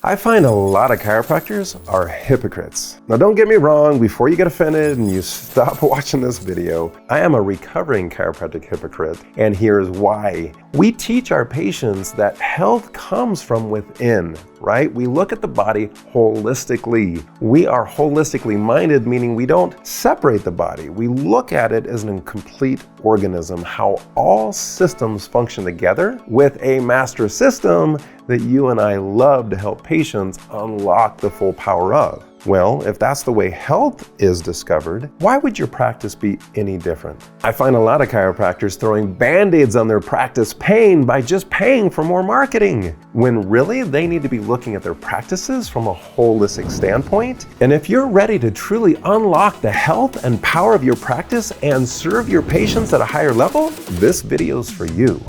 I find a lot of chiropractors are hypocrites. Now don't get me wrong, before you get offended and you stop watching this video, I am a recovering chiropractic hypocrite, and here's why. We teach our patients that health comes from within, right? We look at the body holistically. We are holistically minded, meaning we don't separate the body. We look at it as a complete organism, how all systems function together with a master system that you and I love to help patients unlock the full power of. Well, if that's the way health is discovered, why would your practice be any different? I find a lot of chiropractors throwing band-aids on their practice pain by just paying for more marketing, when really they need to be looking at their practices from a holistic standpoint. And if you're ready to truly unlock the health and power of your practice and serve your patients at a higher level, this video's for you.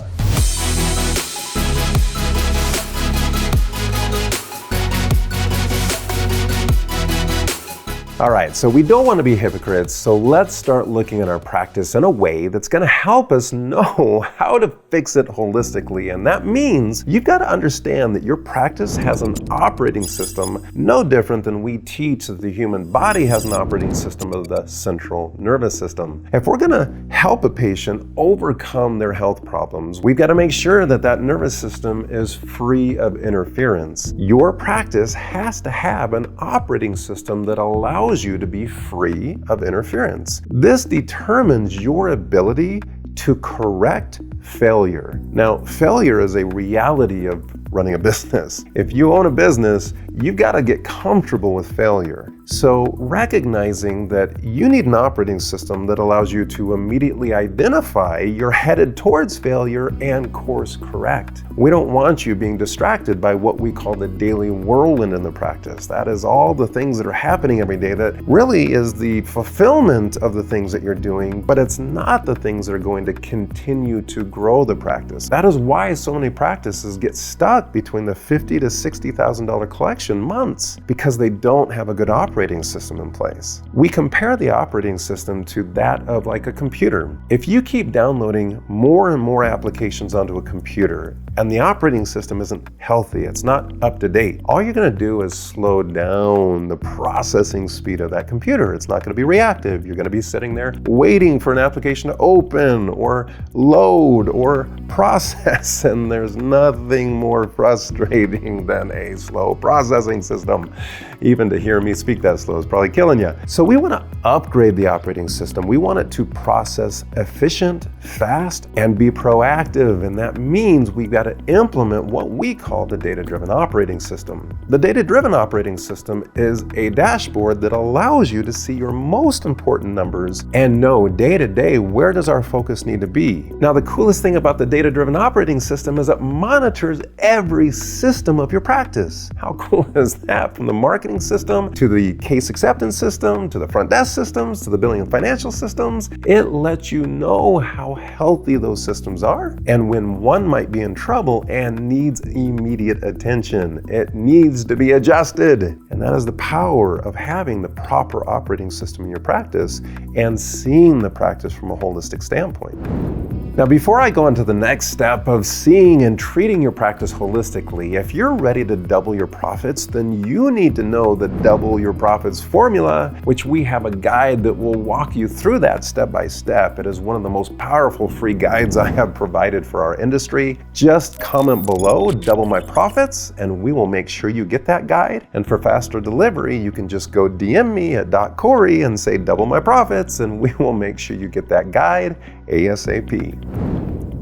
All right, so we don't want to be hypocrites, so let's start looking at our practice in a way that's going to help us know how to fix it holistically. And that means you've got to understand that your practice has an operating system no different than we teach that the human body has an operating system of the central nervous system. If we're going to help a patient overcome their health problems, we've got to make sure that that nervous system is free of interference. Your practice has to have an operating system that allows you to be free of interference. This determines your ability to correct failure. Now, failure is a reality of running a business. If you own a business, you've got to get comfortable with failure. So recognizing that you need an operating system that allows you to immediately identify you're headed towards failure and course correct. We don't want you being distracted by what we call the daily whirlwind in the practice. That is all the things that are happening every day that really is the fulfillment of the things that you're doing, but it's not the things that are going to continue to grow the practice. That is why so many practices get stuck between the $50,000 to $60,000 collection months, because they don't have a good operating system in place. We compare the operating system to that of like a computer. If you keep downloading more and more applications onto a computer and the operating system isn't healthy, it's not up to date, all you're going to do is slow down the processing speed of that computer. It's not going to be reactive. You're going to be sitting there waiting for an application to open or load or process, and there's nothing more frustrating than a slow processing system. Even to hear me speak that slow is probably killing you. So we want to upgrade the operating system. We want it to process efficient, fast, and be proactive. And that means we've got to implement what we call the data-driven operating system. The data-driven operating system is a dashboard that allows you to see your most important numbers and know day to day where does our focus need to be. Now, the coolest thing about the data-driven operating system is it monitors every system of your practice. How cool is that? From the marketing system to the case acceptance system to the front desk systems to the billing and financial systems, it lets you know how healthy those systems are and when one might be in trouble and needs immediate attention. It needs to be adjusted. And that is the power of having the proper operating system in your practice and seeing the practice from a holistic standpoint. Now, before I go into the next step of seeing and treating your practice holistically, if you're ready to double your profits, then you need to know the Double Your Profits formula, which we have a guide that will walk you through that step by step. It is one of the most powerful free guides I have provided for our industry. Just comment below, double my profits, and we will make sure you get that guide. And for faster delivery, you can just go DM me at .Cory and say double my profits, and we will make sure you get that guide ASAP.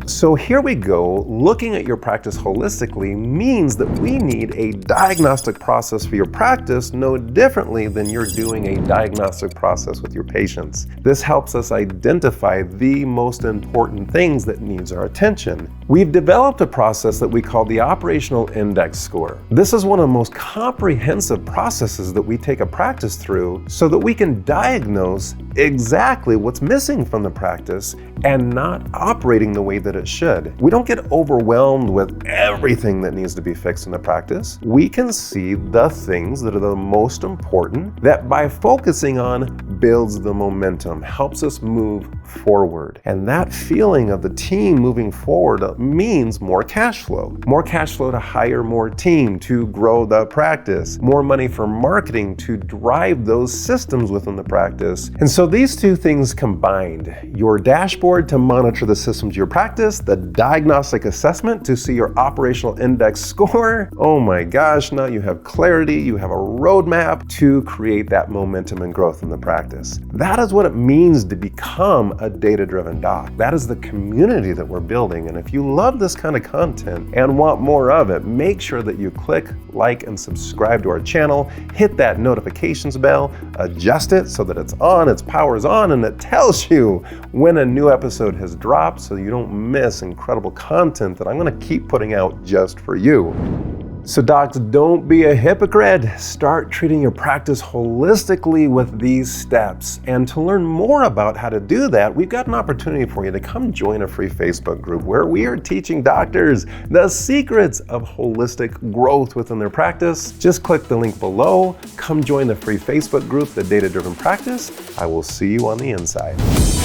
So here we go. Looking at your practice holistically means that we need a diagnostic process for your practice no differently than you're doing a diagnostic process with your patients. This helps us identify the most important things that needs our attention. We've developed a process that we call the Operational Index Score. This is one of the most comprehensive processes that we take a practice through so that we can diagnose exactly what's missing from the practice and not operating the way that it should. We don't get overwhelmed with everything that needs to be fixed in the practice. We can see the things that are the most important that by focusing on builds the momentum, helps us move forward. And that feeling of the team moving forward means more cash flow. More cash flow to hire more team, to grow the practice, more money for marketing to drive those systems within the practice. And so these two things combined, your dashboard to monitor the systems of your practice, the diagnostic assessment to see your operational index score. Oh my gosh, now you have clarity, you have a roadmap to create that momentum and growth in the practice. That is what it means to become a data-driven doc. That is the community that we're building. And if you love this kind of content and want more of it, make sure that you click like and subscribe to our channel, hit that notifications bell, adjust it so that it's on, its power's on, and it tells you when a new episode has dropped so you don't miss incredible content that I'm gonna keep putting out just for you. So docs, don't be a hypocrite. Start treating your practice holistically with these steps. And to learn more about how to do that, we've got an opportunity for you to come join a free Facebook group where we are teaching doctors the secrets of holistic growth within their practice. Just click the link below, come join the free Facebook group, The Data Driven Practice. I will see you on the inside.